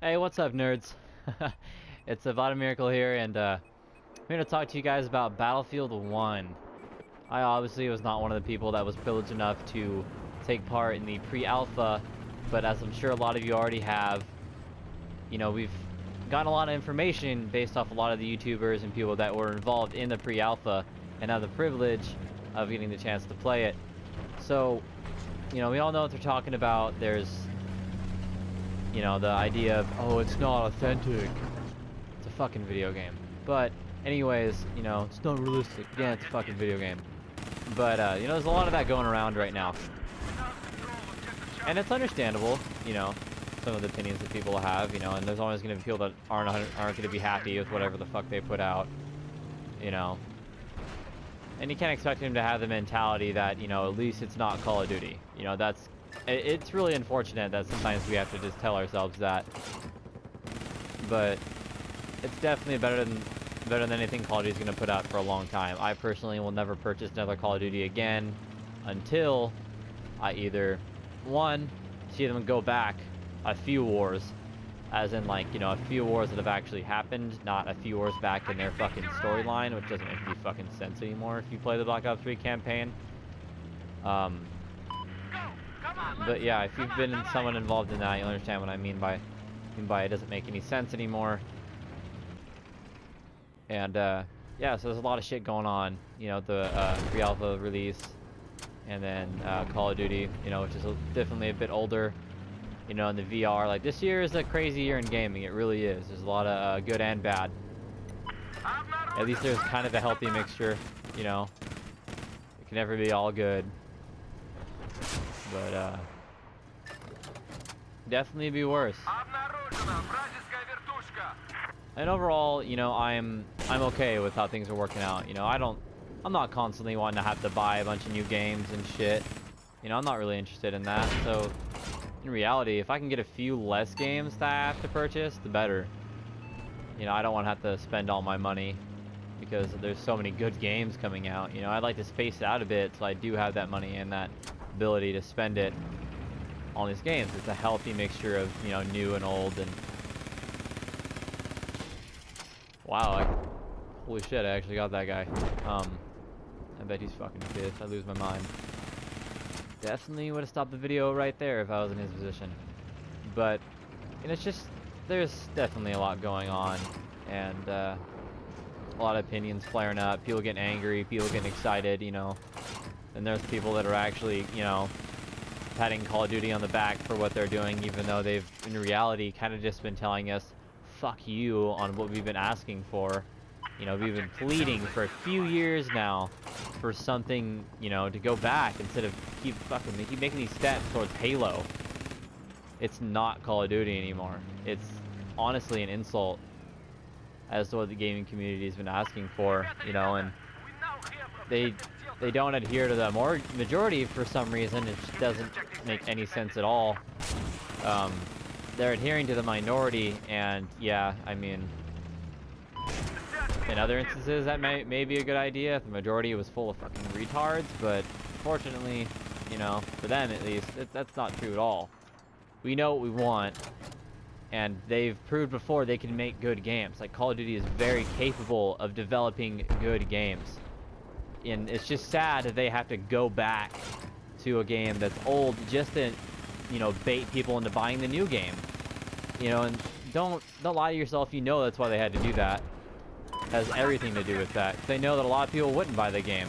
Hey, what's up, nerds? It's Vladimiracle here, and I'm here to talk to you guys about Battlefield 1. I obviously was not one of the people that was privileged enough to take part in the pre-alpha, but as I'm sure a lot of you already have, you know, we've gotten a lot of information based off a lot of the YouTubers and people that were involved in the pre-alpha and have the privilege of getting the chance to play it. So, you know, we all know what they're talking about. There's, you know, the idea of, oh, it's not authentic. It's a fucking video game. But anyways, you know, it's not realistic. Yeah, it's a fucking video game. But, you know, there's a lot of that going around right now. And it's understandable, you know, some of the opinions that people have, you know, and there's always going to be people that aren't going to be happy with whatever the fuck they put out, you know. And you can't expect him to have the mentality that, you know, at least it's not Call of Duty. You know, that's... It's really unfortunate that sometimes we have to just tell ourselves that. But it's definitely better than anything Call of Duty is going to put out for a long time. I personally will never purchase another Call of Duty again until I either, one, see them go back a few wars, as in, like, you know, a few wars that have actually happened, not a few wars back in their fucking storyline, which doesn't make any fucking sense anymore if you play the Black Ops 3 campaign. But yeah, if you've been someone involved in that, you'll understand what I mean by it doesn't make any sense anymore. And yeah, so there's a lot of shit going on. You know, the pre-alpha release, and then Call of Duty, you know, which is definitely a bit older. You know, in the VR, like, this year is a crazy year in gaming. It really is. There's a lot of good and bad. At least there's kind of a healthy mixture. You know, it can never be all good. But definitely be worse. And overall, you know, I'm okay with how things are working out. You know, I'm not constantly wanting to have to buy a bunch of new games and shit. You know, I'm not really interested in that. So in reality, if I can get a few less games that I have to purchase, the better. You know, I don't want to have to spend all my money because there's so many good games coming out. You know, I'd like to space it out a bit so I do have that money and that ability to spend it on these games. It's a healthy mixture of, you know, new and old. And wow, holy shit, I actually got that guy. I bet he's fucking pissed. I lose my mind. Definitely would have stopped the video right there if I was in his position. But, you know, it's just, there's definitely a lot going on, and a lot of opinions flaring up, people getting angry, people getting excited, you know. And there's people that are actually, you know, patting Call of Duty on the back for what they're doing, even though they've, in reality, kind of just been telling us, fuck you, on what we've been asking for. You know, we've been pleading for a few years now for something, you know, to go back instead of keep making these steps towards Halo. It's not Call of Duty anymore. It's honestly an insult as to what the gaming community has been asking for, you know, and they don't adhere to the majority for some reason. It just doesn't make any sense at all. They're adhering to the minority, and yeah, I mean, in other instances that may be a good idea if the majority was full of fucking retards, but fortunately, you know, for them at least, that's not true at all. We know what we want, and they've proved before they can make good games. Like, Call of Duty is very capable of developing good games. And it's just sad that they have to go back to a game that's old just to, you know, bait people into buying the new game. You know, and don't lie to yourself. You know that's why they had to do that. It has everything to do with that. They know that a lot of people wouldn't buy the game.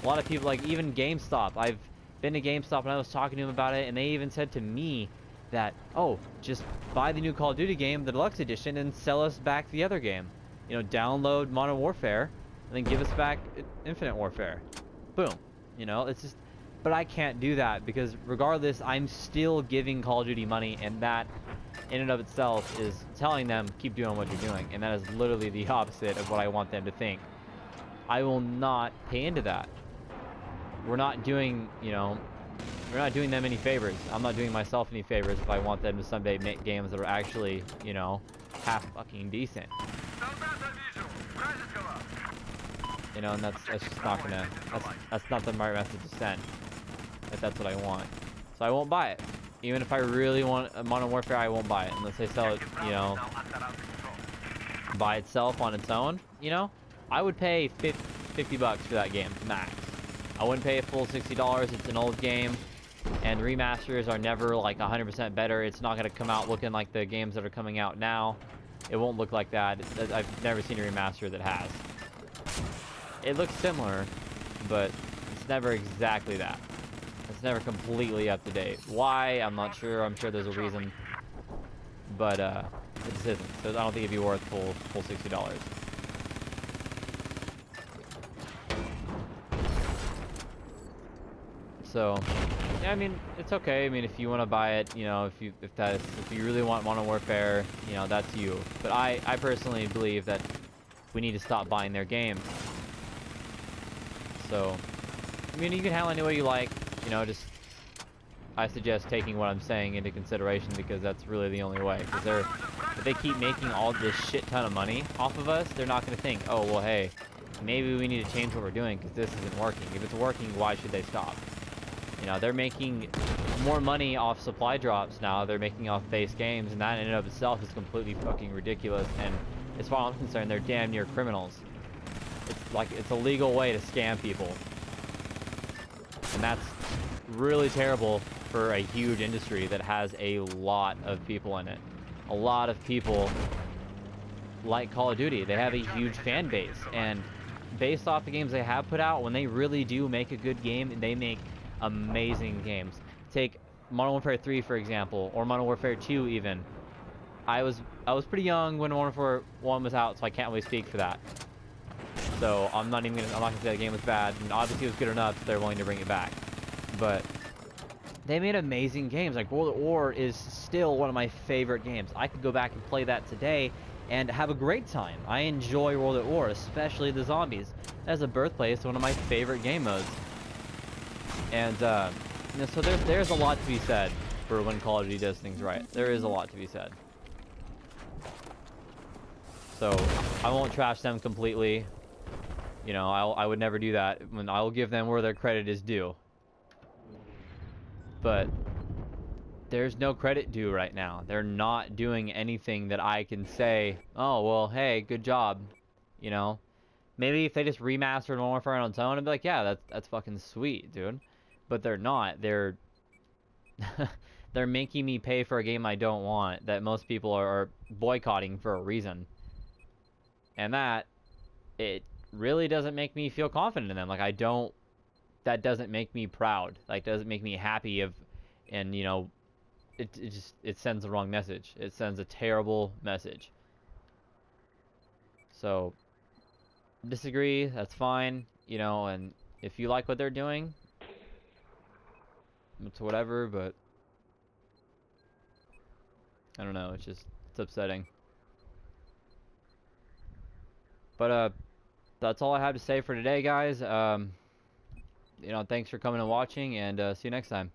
A lot of people, like even GameStop. I've been to GameStop and I was talking to them about it, and they even said to me that, oh, just buy the new Call of Duty game, the deluxe edition, and sell us back the other game. You know, download Modern Warfare, and then give us back Infinite Warfare. Boom. You know, it's just... But I can't do that because regardless, I'm still giving Call of Duty money, and that in and of itself is telling them, keep doing what you're doing. And that is literally the opposite of what I want them to think. I will not pay into that. We're not doing, you know, we're not doing them any favors. I'm not doing myself any favors if I want them to someday make games that are actually, you know, half fucking decent. You know, and that's just not gonna, that's not the right message to send. If that's what I want. So I won't buy it. Even if I really want Modern Warfare, I won't buy it unless they sell it, you know, by itself on its own. You know, I would pay 50 bucks for that game max. I wouldn't pay a full $60. It's an old game, and remasters are never like 100% better. It's not gonna come out looking like the games that are coming out now. It won't look like that. I've never seen a remaster that has. It looks similar, but it's never exactly that. It's never completely up to date. Why? I'm not sure. I'm sure there's a reason, but it just isn't. So I don't think it'd be worth full $60. So, yeah, I mean, it's okay. I mean, if you want to buy it, you know, if you really want Modern Warfare, you know, that's you. But I personally believe that we need to stop buying their games. So, I mean, you can handle it any way you like. You know, just I suggest taking what I'm saying into consideration, because that's really the only way. Because if they keep making all this shit ton of money off of us, they're not going to think, oh, well, hey, maybe we need to change what we're doing because this isn't working. If it's working, why should they stop? You know, they're making more money off supply drops now. They're making off base games, and that in and of itself is completely fucking ridiculous. And as far as I'm concerned, they're damn near criminals. It's like, it's a legal way to scam people. And that's really terrible for a huge industry that has a lot of people in it. A lot of people like Call of Duty. They have a huge fan base, and based off the games they have put out, when they really do make a good game, they make amazing games. Take Modern Warfare 3 for example, or Modern Warfare 2 even. I was pretty young when Modern Warfare 1 was out, so I can't really speak for that. So I'm not gonna say the game was bad, and obviously it was good enough that they're willing to bring it back. But they made amazing games. Like World at War is still one of my favorite games. I could go back and play that today and have a great time. I enjoy World at War, especially the zombies. As a birthplace, one of my favorite game modes. And you know, so there's a lot to be said for when Call of Duty does things right. There is a lot to be said. So I won't trash them completely. You know, I would never do that. I will give them where their credit is due. But there's no credit due right now. They're not doing anything that I can say, oh, well, hey, good job. You know? Maybe if they just remastered Modern Warfare on its own, I'd be like, yeah, that's fucking sweet, dude. But they're not. They're they're making me pay for a game I don't want, that most people are boycotting for a reason. And that, it really doesn't make me feel confident in them. Like, that doesn't make me proud. Like, doesn't make me happy and you know, it sends the wrong message. It sends a terrible message. So, disagree, that's fine, you know, and if you like what they're doing, it's whatever, but I don't know, it's upsetting. But that's all I have to say for today, guys. You know, thanks for coming and watching, and see you next time.